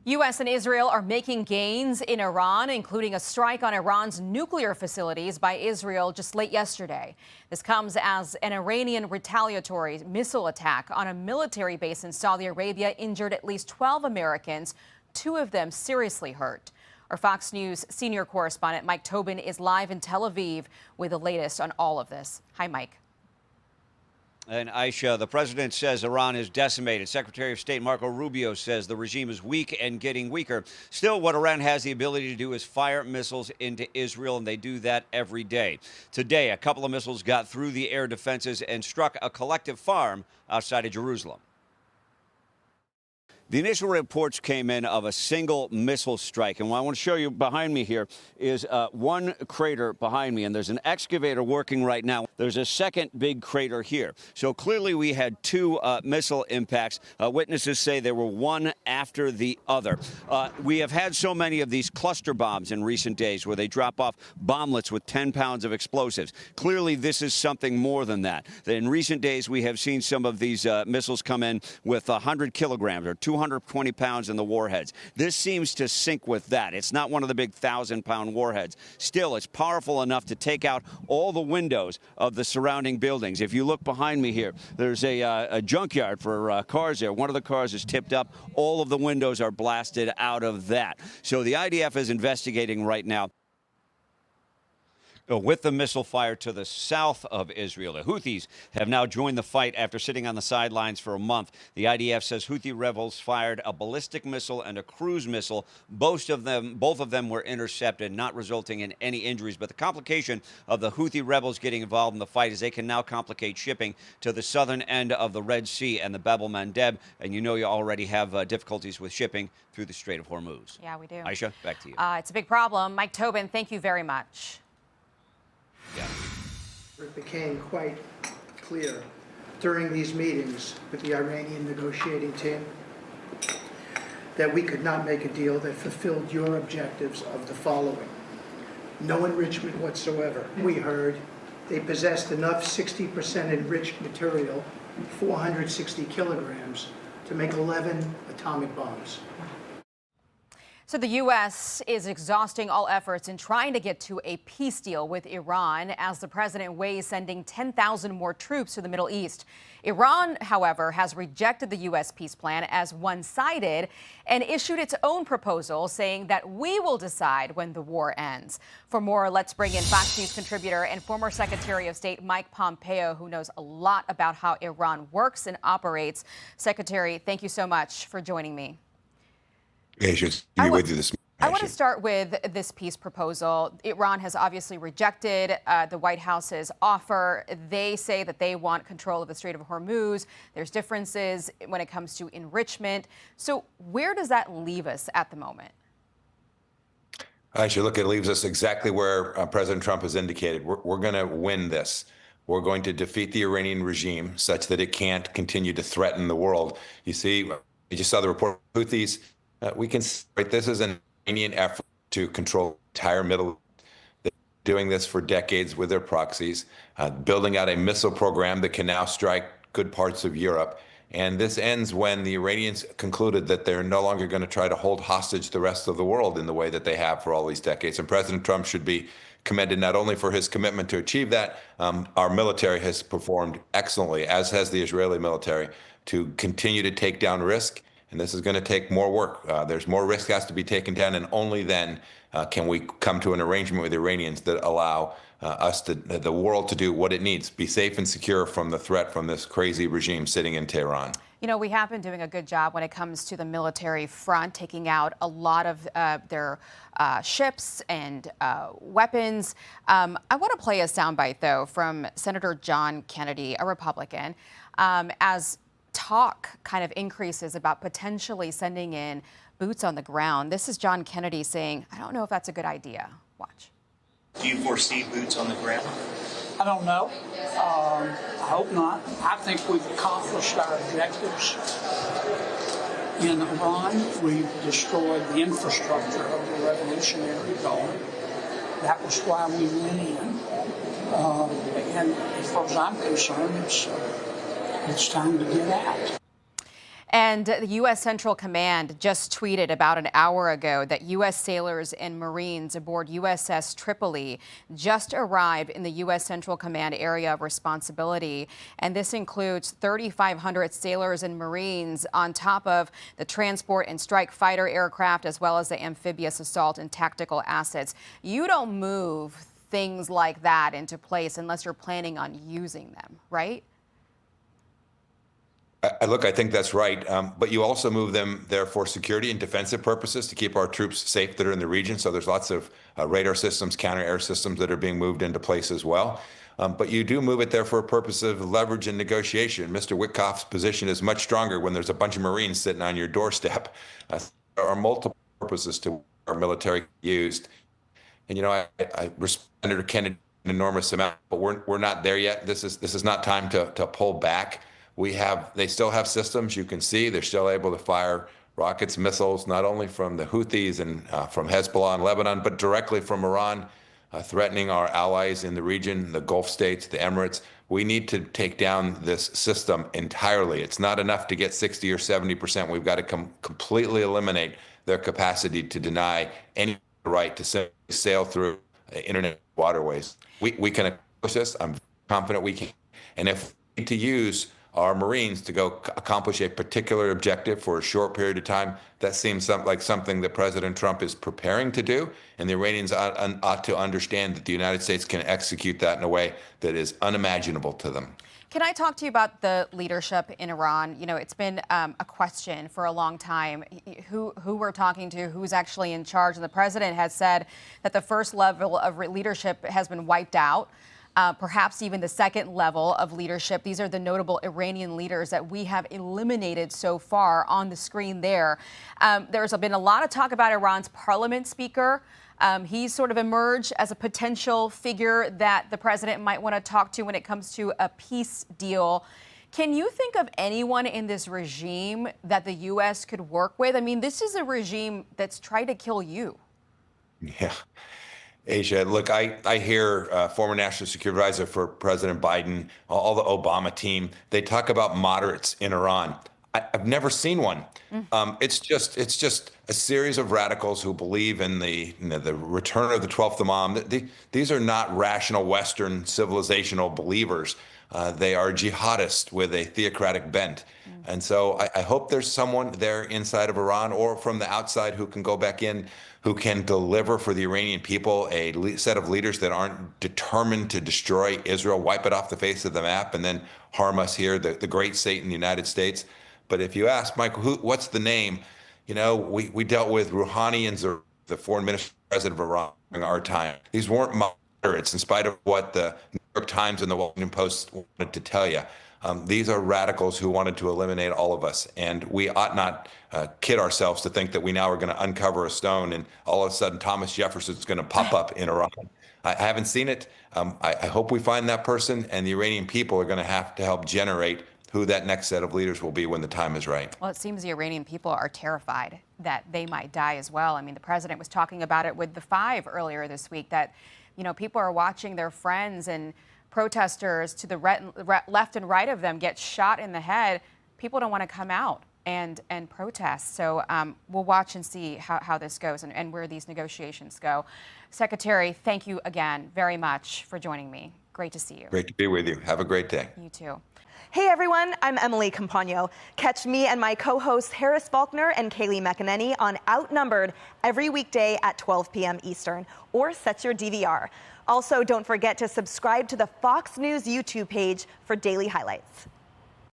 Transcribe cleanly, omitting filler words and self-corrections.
U.S. and Israel are making gains in Iran, including a strike on Iran's nuclear facilities by Israel just late yesterday. This comes as an Iranian retaliatory missile attack on a military base in Saudi Arabia injured at least 12 Americans, 2 of them seriously hurt. Our Fox News senior correspondent Mike Tobin is live in Tel Aviv with the latest on all of this. Hi, Mike. And Aisha, the president says Iran is decimated. Secretary of State Marco Rubio says the regime is weak and getting weaker. Still, what Iran has the ability to do is fire missiles into Israel, and they do that every day. Today, a couple of missiles got through the air defenses and struck a collective farm outside of Jerusalem. The initial reports came in of a single missile strike. And what I want to show you behind me here is one crater behind me. And there's an excavator working right now. There's a second big crater here. So clearly we had 2 missile impacts. Witnesses say there were one after the other. We have had so many of these cluster bombs in recent days where they drop off bomblets with 10 pounds of explosives. Clearly this is something more than that. In recent days we have seen some of these missiles come in with 100 kilograms or 220 pounds in the warheads. This seems to sync with that. It's not one of the big 1,000-pound warheads. Still, it's powerful enough to take out all the windows of the surrounding buildings. If you look behind me here, there's a junkyard for cars there. One of the cars is tipped up. All of the windows are blasted out of that. So the IDF is investigating right now with the missile fire to the south of Israel. The Houthis have now joined the fight after sitting on the sidelines for a month. The IDF says Houthi rebels fired a ballistic missile and a cruise missile. Both of them were intercepted, not resulting in any injuries. But the complication of the Houthi rebels getting involved in the fight is they can now complicate shipping to the southern end of the Red Sea and the Bab el-Mandeb. And you know you already have difficulties with shipping through the Strait of Hormuz. Yeah, we do. Aisha, back to you. It's a big problem. Mike Tobin, thank you very much. Yeah. It became quite clear during these meetings with the Iranian negotiating team that we could not make a deal that fulfilled your objectives of the following. No enrichment whatsoever. We heard they possessed enough 60% enriched material, 460 kilograms, to make 11 atomic bombs. So the U.S. is exhausting all efforts in trying to get to a peace deal with Iran as the president weighs sending 10,000 more troops to the Middle East. Iran, however, has rejected the U.S. peace plan as one-sided and issued its own proposal saying that we will decide when the war ends. For more, let's bring in Fox News contributor and former Secretary of State Mike Pompeo, who knows a lot about how Iran works and operates. Secretary, thank you so much for joining me. Yeah, should be with you this morning. I want to start with this peace proposal. Iran has obviously rejected the White House's offer. They say that they want control of the Strait of Hormuz. There's differences when it comes to enrichment. So where does that leave us at the moment? Actually, look, it leaves us exactly where President Trump has indicated. We're going to win this. We're going to defeat the Iranian regime such that it can't continue to threaten the world. You see, you just saw the report of Houthis. We can celebrate this as an Iranian effort to control the entire Middle East. They're doing this for decades with their proxies, building out a missile program that can now strike good parts of Europe. And this ends when the Iranians concluded that they're no longer going to try to hold hostage the rest of the world in the way that they have for all these decades. And President Trump should be commended not only for his commitment to achieve that, our military has performed excellently, as has the Israeli military, to continue to take down risk. And this is going to take more work. There's more risk has to be taken down, and only then can we come to an arrangement with the Iranians that allow the world to do what it needs, be safe and secure from the threat from this crazy regime sitting in Tehran. You know, we have been doing a good job when it comes to the military front, taking out a lot of their ships and weapons. I want to play a soundbite, though, from Senator John Kennedy, a Republican, as talk kind of increases about potentially sending in boots on the ground. This is John Kennedy saying, I don't know if that's a good idea. Watch. Do you foresee boots on the ground? I don't know. I hope not. I think we've accomplished our objectives. In Iran, we've destroyed the infrastructure of the Revolutionary Guard. That was why we went in. And as far as I'm concerned, it's time to get out. And the U.S. Central Command just tweeted about an hour ago that U.S. sailors and Marines aboard USS Tripoli just arrived in the U.S. Central Command area of responsibility. And this includes 3,500 sailors and Marines on top of the transport and strike fighter aircraft, as well as the amphibious assault and tactical assets. You don't move things like that into place unless you're planning on using them, right? Look, I think that's right. But you also move them there for security and defensive purposes to keep our troops safe that are in the region. So there's lots of radar systems, counter-air systems that are being moved into place as well. But you do move it there for a purpose of leverage and negotiation. Mr. Witkoff's position is much stronger when there's a bunch of Marines sitting on your doorstep. There are multiple purposes to our military used. And, I respect Senator Kennedy an enormous amount, but we're not there yet. This is not time to pull back. They still have systems. You can see they're still able to fire rockets, missiles, not only from the Houthis and from Hezbollah in Lebanon, but directly from Iran, threatening our allies in the region, the Gulf states, the Emirates. We need to take down this system entirely. It's not enough to get 60 or 70%. We've got to completely eliminate their capacity to deny any right to simply sail through internet waterways. We can accomplish this. I'm confident we can. And if we need to use our Marines to go accomplish a particular objective for a short period of time, that seems like something that President Trump is preparing to do. And the Iranians ought to understand that the United States can execute that in a way that is unimaginable to them. Can I talk to you about the leadership in Iran? It's been a question for a long time, who we're talking to, who's actually in charge. And the president has said that the first level of leadership has been wiped out. Perhaps even the second level of leadership. These are the notable Iranian leaders that we have eliminated so far on the screen there. There's been a lot of talk about Iran's parliament speaker. He's sort of emerged as a potential figure that the president might want to talk to when it comes to a peace deal. Can you think of anyone in this regime that the U.S. could work with? I mean, this is a regime that's tried to kill you. Yeah. Asia, look, I hear former National Security Advisor for President Biden, all the Obama team, they talk about moderates in Iran. I've never seen one. It's just a series of radicals who believe in the return of the 12th Imam. These are not rational Western civilizational believers. They are jihadists with a theocratic bent. And so I hope there's someone there inside of Iran or from the outside who can go back in, who can deliver for the Iranian people a set of leaders that aren't determined to destroy Israel, wipe it off the face of the map, and then harm us here, the great state in the United States. But if you ask, Michael, what's the name? We dealt with Rouhani and the foreign minister, president of Iran during our time. These weren't moderates, in spite of what the New York Times and the Washington Post wanted to tell you. These are radicals who wanted to eliminate all of us. And we ought not kid ourselves to think that we now are going to uncover a stone and all of a sudden Thomas Jefferson's going to pop up in Iran. I haven't seen it. I hope we find that person, and the Iranian people are going to have to help generate who that next set of leaders will be when the time is right. Well, it seems the Iranian people are terrified that they might die as well. I mean, the president was talking about it with the Five earlier this week, that, people are watching their friends and protesters to the left and right of them get shot in the head. People don't want to come out and protest. So we'll watch and see how this goes and where these negotiations go. Secretary, thank you again very much for joining me. Great to see you. Great to be with you. Have a great day. You too. Hey everyone, I'm Emily Campagno. Catch me and my co-hosts Harris Faulkner and Kaylee McEnany on Outnumbered every weekday at 12 p.m. Eastern, or set your DVR. Also, don't forget to subscribe to the Fox News YouTube page for daily highlights.